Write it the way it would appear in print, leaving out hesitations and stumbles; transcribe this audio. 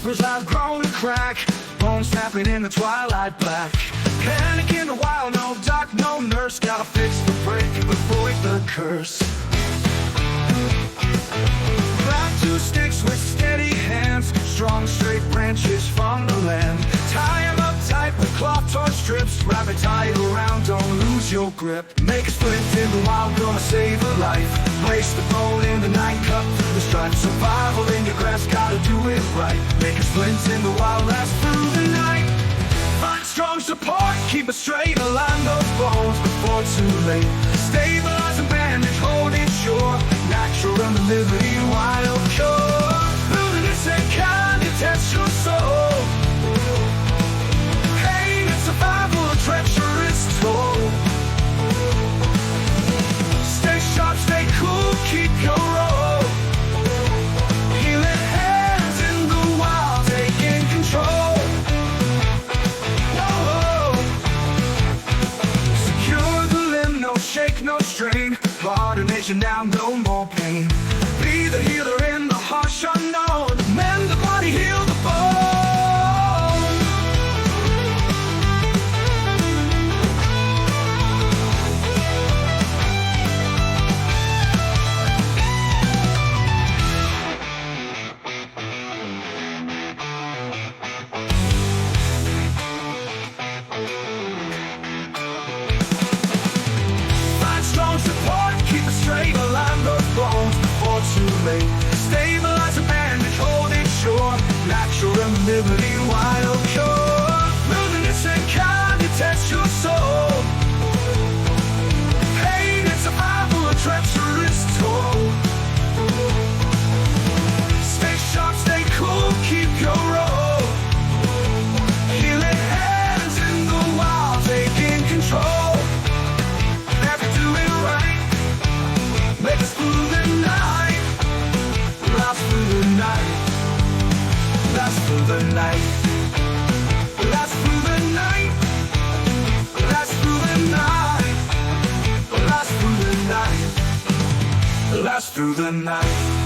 whispers I've grown to crack, bones snapping in the twilight black. Panic in the wild, no doc, no nurse. Gotta fix the break, avoid the curse. Grab two sticks with steady hands, strong straight branches from the land. Tie 'em up tight with cloth torn strips, wrap it tight around, don't lose your grip. Make a splint in the wild, gonna save a life. Place the bone in the night, cut through the stripes. Survival in your grasp, gotta do it right. Make a splint in the wild, last through the night. Find strong support, keep it straight, align those bones before too late. Stabilize and bandage, hold it sure. Natural and the liberty, wild cure. Wilderness and kindness, test your soul. Pain and survival, a treacherous toll. Stay sharp, stay cool, keep your roll. Healing hands in the wild, taking control. Secure the limb, no shake, no strain. Coordination now, no more pain. Be the healer in the harsh unknown. Mend the body, heal the bone. Find strong support, keep it straight, align those bones before too late. Stabilize and bandage, hold it sure. Natural and liberty, wild cure. Wilderness and kindness, test your soul. Pain and survival, a treacherous toll. Stay sharp, stay cool, keep your roll. Healing hands in the wild, taking control. Never do it right. Make us through the night. Last through the night. Last through the night. Last through the night. Last through the night. Last through the night. Last through the night.